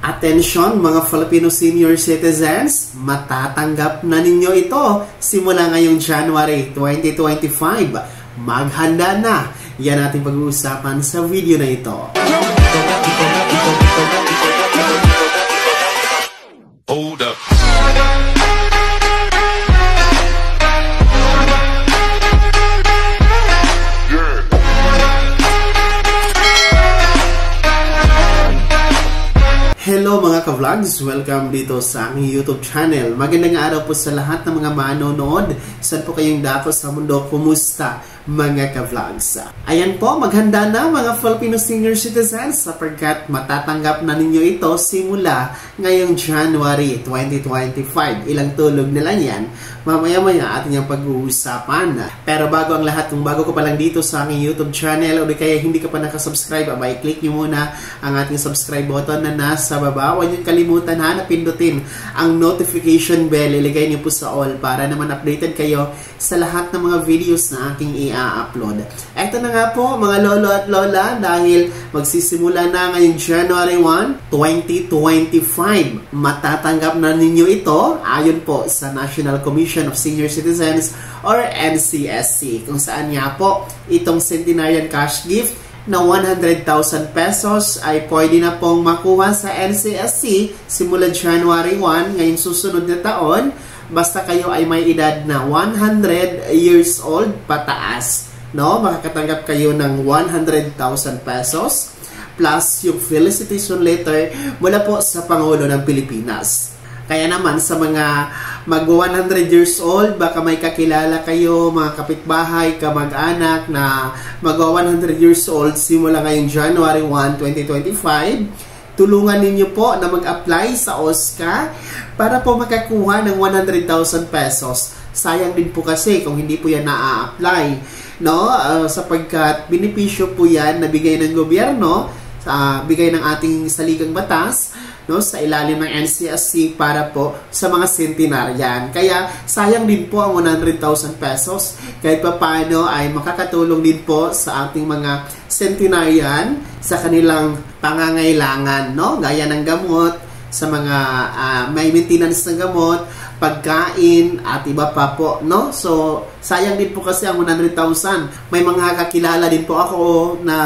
Attention mga Filipino senior citizens, matatanggap na ninyo ito simula ngayong January 2025. Maghanda na! Yan ating pag-uusapan sa video na ito. Hold up. Hello mga ka-vlogs! Welcome dito sa aming YouTube channel. Magandang araw po sa lahat ng mga manonood. Saan po kayong dako sa mundo? Kumusta mga ka-vlogs? Ayan po, maghanda na mga Filipino senior citizens sapagkat matatanggap na ninyo ito simula ngayong January 2025. Ilang tulog na lang yan. Mamaya-maya ating yung pag-uusapan. Pero bago ang lahat, kung bago ka pa lang dito sa aming YouTube channel o kaya hindi ka pa nakasubscribe, abay click nyo muna ang ating subscribe button na nasa baba. Huwag nyo kalimutan na pindutin ang notification bell. Iligay nyo po sa all para naman updated kayo sa lahat ng mga videos na aking i-upload. Ito na nga po mga lolo at lola, dahil magsisimula na ngayong January 1, 2025. Matatanggap na ninyo ito ayon po sa National Commission of Senior Citizens or NCSC, kung saan nga po itong centenarian cash gift na 100,000 pesos ay pwede na pong makuha sa NCSC simula January 1 ngayong susunod na taon, basta kayo ay may edad na 100 years old pataas. No? Makakatanggap kayo ng 100,000 pesos plus yung felicitation letter mula po sa Pangulo ng Pilipinas. Kaya naman sa mga mag-100 years old, baka may kakilala kayo, mga kapitbahay, kamag-anak na mag-100 years old simula ngayong January 1, 2025, tulungan ninyo po na mag-apply sa OSCA para po makakuha ng 100,000 pesos. Sayang din po kasi kung hindi po yan na-apply, no? Sapagkat benepisyo po yan na bigay ng gobyerno, bigay ng ating saligang batas, no, sa ilalim ng NCSC para po sa mga centenarian. Kaya sayang din po ang 100,000 pesos. Kahit pa paano ay makakatulong din po sa ating mga centenarian sa kanilang pangangailangan, no? Gaya ng gamot, sa mga may maintenance ng gamot, pagkain, at iba pa po, no? So, sayang din po kasi ang 100,000. May mga kakilala din po ako na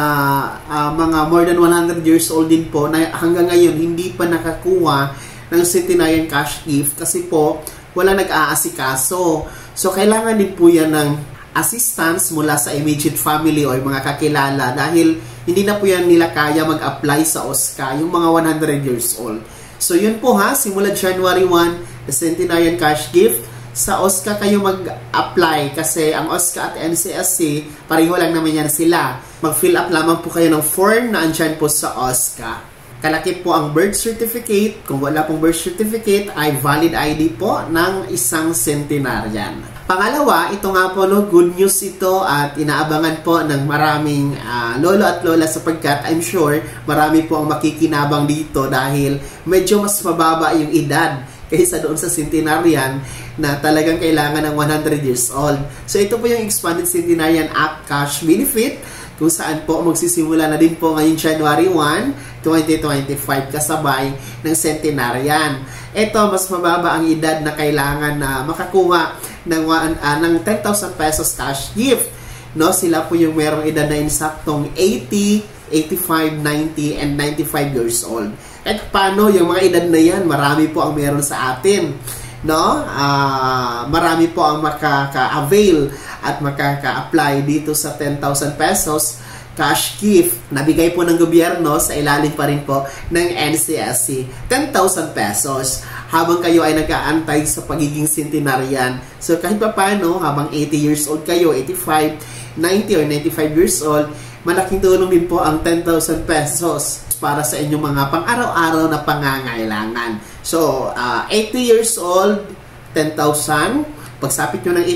mga more than 100 years old din po na hanggang ngayon hindi pa nakakuha ng centenarian cash gift kasi po wala nag-aasikaso. So, kailangan din po yan ng assistance mula sa immediate family o mga kakilala dahil hindi na po yan nila kaya mag-apply sa OSCA, yung mga 100 years old. So, yun po ha, simula January 1, the centenarian cash gift, sa OSCA kayo mag-apply kasi ang OSCA at NCSC, pareho lang naman yan sila. Mag-fill up lamang po kayo ng form na andyan po sa OSCA. Kalakip po ang birth certificate. Kung wala pong birth certificate, ay valid ID po ng isang centenarian. Pangalawa, ito nga po, no, good news ito at inaabangan po ng maraming lolo at lola sapagkat I'm sure marami po ang makikinabang dito dahil medyo mas mababa yung edad kaysa doon sa centenarian na talagang kailangan ng 100 years old. So ito po yung Expanded Centenarian Act Cash Benefit kung saan po magsisimula na din po ngayong January 1, 2025 kasabay ng centenarian. Ito, mas mababa ang edad na kailangan na makakuha ng 10,000 pesos cash gift. No, sila po yung merong edad na insaktong 80, 85, 90, and 95 years old. At paano yung mga edad na yan, marami po ang meron sa atin. No? Marami po ang makaka-avail at makaka-apply dito sa 10,000 pesos cash gift na bigay po ng gobyerno sa ilalim pa rin po ng NCSC. 10,000 pesos habang kayo ay nag-aantay sa pagiging centenarian. So kahit pa paano, habang 80 years old kayo, 85, 90 or 95 years old, malaking tulong din po ang 10,000 pesos para sa inyong mga pang-araw-araw na pangangailangan. So, 80 years old, 10,000. Pagsapit nyo ng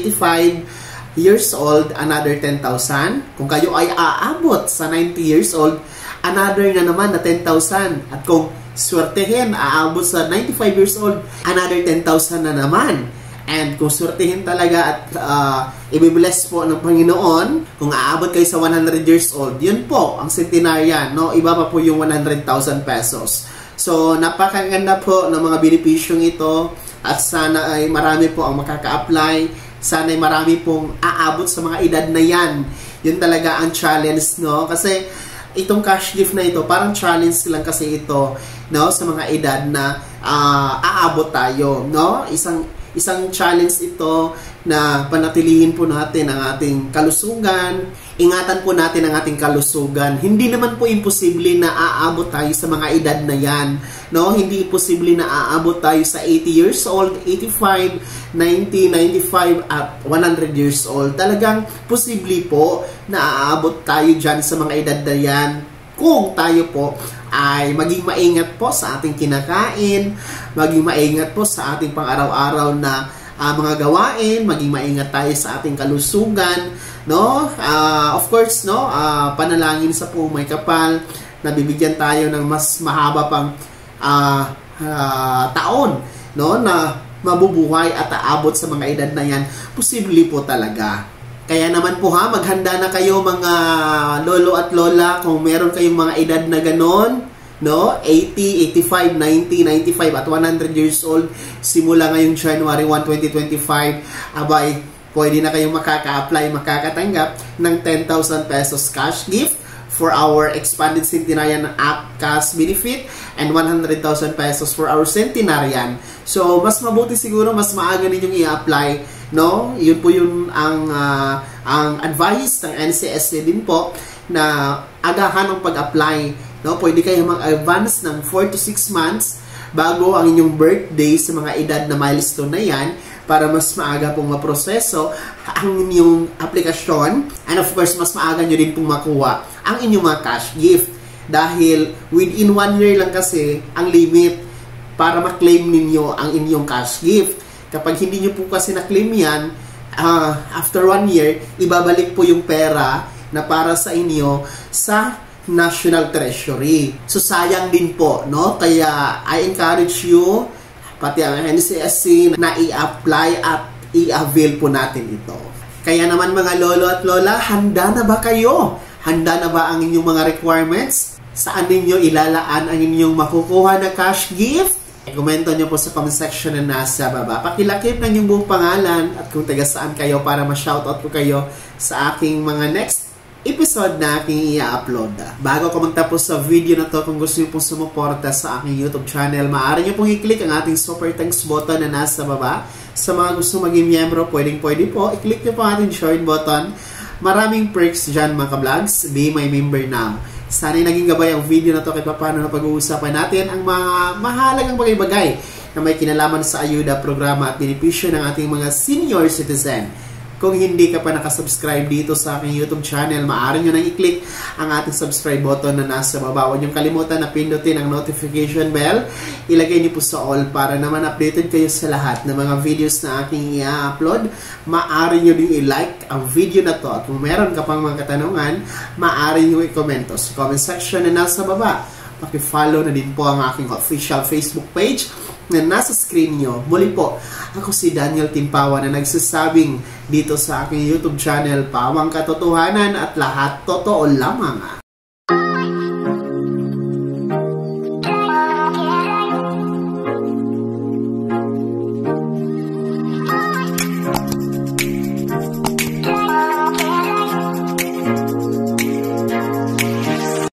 85 years old, another 10,000. Kung kayo ay aabot sa 90 years old, another na naman na 10,000. At kung swertehin, aabot sa 95 years old, another 10,000 na naman. And kung swertihin talaga at i-bless po ng Panginoon, kung aabot kayo sa 100 years old, yun po ang centenarian, no? Iba pa po yung 100,000 pesos. So, napakaganda po ng mga benepisyong ito at sana ay marami po ang makaka-apply. Sana ay marami pong aabot sa mga edad na yan. Yun talaga ang challenge, no? Kasi itong cash gift na ito, parang challenge lang kasi ito, no? Sa mga edad na aabot tayo, no? Isang challenge ito na panatilihin po natin ang ating kalusugan. Ingatan po natin ang ating kalusugan. Hindi naman po imposible na aabot tayo sa mga edad na yan. No? Hindi imposible na aabot tayo sa 80 years old, 85, 90, 95, at 100 years old. Talagang posible po na aabot tayo dyan sa mga edad na yan kung tayo po ay maging maingat po sa ating kinakain, maging maingat po sa ating pang-araw-araw na mga gawain, maging maingat tayo sa ating kalusugan, no? Of course, no, panalangin sa po may kapal na bibigyan tayo ng mas mahaba pang taon, no, na mabubuhay at aabot sa mga edad na yan. Posible po talaga. Kaya naman po ha, maghanda na kayo mga lolo at lola kung meron kayong mga edad na ganon, no? 80, 85, 90, 95 at 100 years old simula ngayong January 1, 2025. Abay, pwede na kayong makaka-apply, makakatanggap ng 10,000 pesos cash gift for our expanded Centenarian Act cash benefit and 100,000 pesos for our Centenarian. So, mas mabuti siguro, mas maaga ninyong i-apply, no? Yun po yung ang advice ng NCSC din po na agahan ang pag-apply, no? Pwede kayo mag-advance ng 4 to 6 months bago ang inyong birthday sa mga edad na milestone na yan para mas maaga pong maproseso ang inyong aplikasyon, and of course, mas maaga nyo din pong makuha ang inyong mga cash gift. Dahil within 1 year lang kasi ang limit para ma-claim ninyo ang inyong cash gift. Kapag hindi nyo po kasi na-claim yan, after 1 year, ibabalik po yung pera na para sa inyo sa National Treasury. So, sayang din po, no? Kaya, I encourage you, pati ang NCSC, na i-apply at i-avail po natin ito. Kaya naman mga lolo at lola, handa na ba kayo? Handa na ba ang inyong mga requirements? Saan ninyo ilalaan ang inyong makukuha na cash gift? Komento nyo po sa comment section na nasa baba. Pakilakip ng inyong buong pangalan at kung taga saan kayo para ma-shoutout ko kayo sa aking mga next episode na aking i-upload. Bago ko magtapos sa video na to, kung gusto nyo pong sumuporta sa aking YouTube channel, maaari nyo pong i-click ang ating super thanks button na nasa baba. Sa mga gusto maging miyembro, pwede po, i-click nyo po ang ating join button. Maraming perks dyan mga ka-vlogs. Be my member now. Sana naging gabay ang video na to kahit paano na pag-uusapan natin ang mga mahalagang bagay-bagay na may kinalaman sa ayuda, programa at benepisyo ng ating mga senior citizen. Kung hindi ka pa nakasubscribe dito sa aking YouTube channel, maaari nyo nang i-click ang ating subscribe button na nasa baba. Huwag niyong kalimutan na pindutin ang notification bell. Ilagay niyo po sa all para naman updated kayo sa lahat ng mga videos na aking i-upload. Maaari nyo din i-like ang video na to. At kung meron ka pang mga katanungan, maaari nyo i-komento sa comment section na nasa baba. Paki-follow na din po ang aking official Facebook page na nasa screen nyo. Muli po, ako si Daniel Timpawa na nagsasabing dito sa aking YouTube channel, pawang katotohanan at lahat totoo lamang.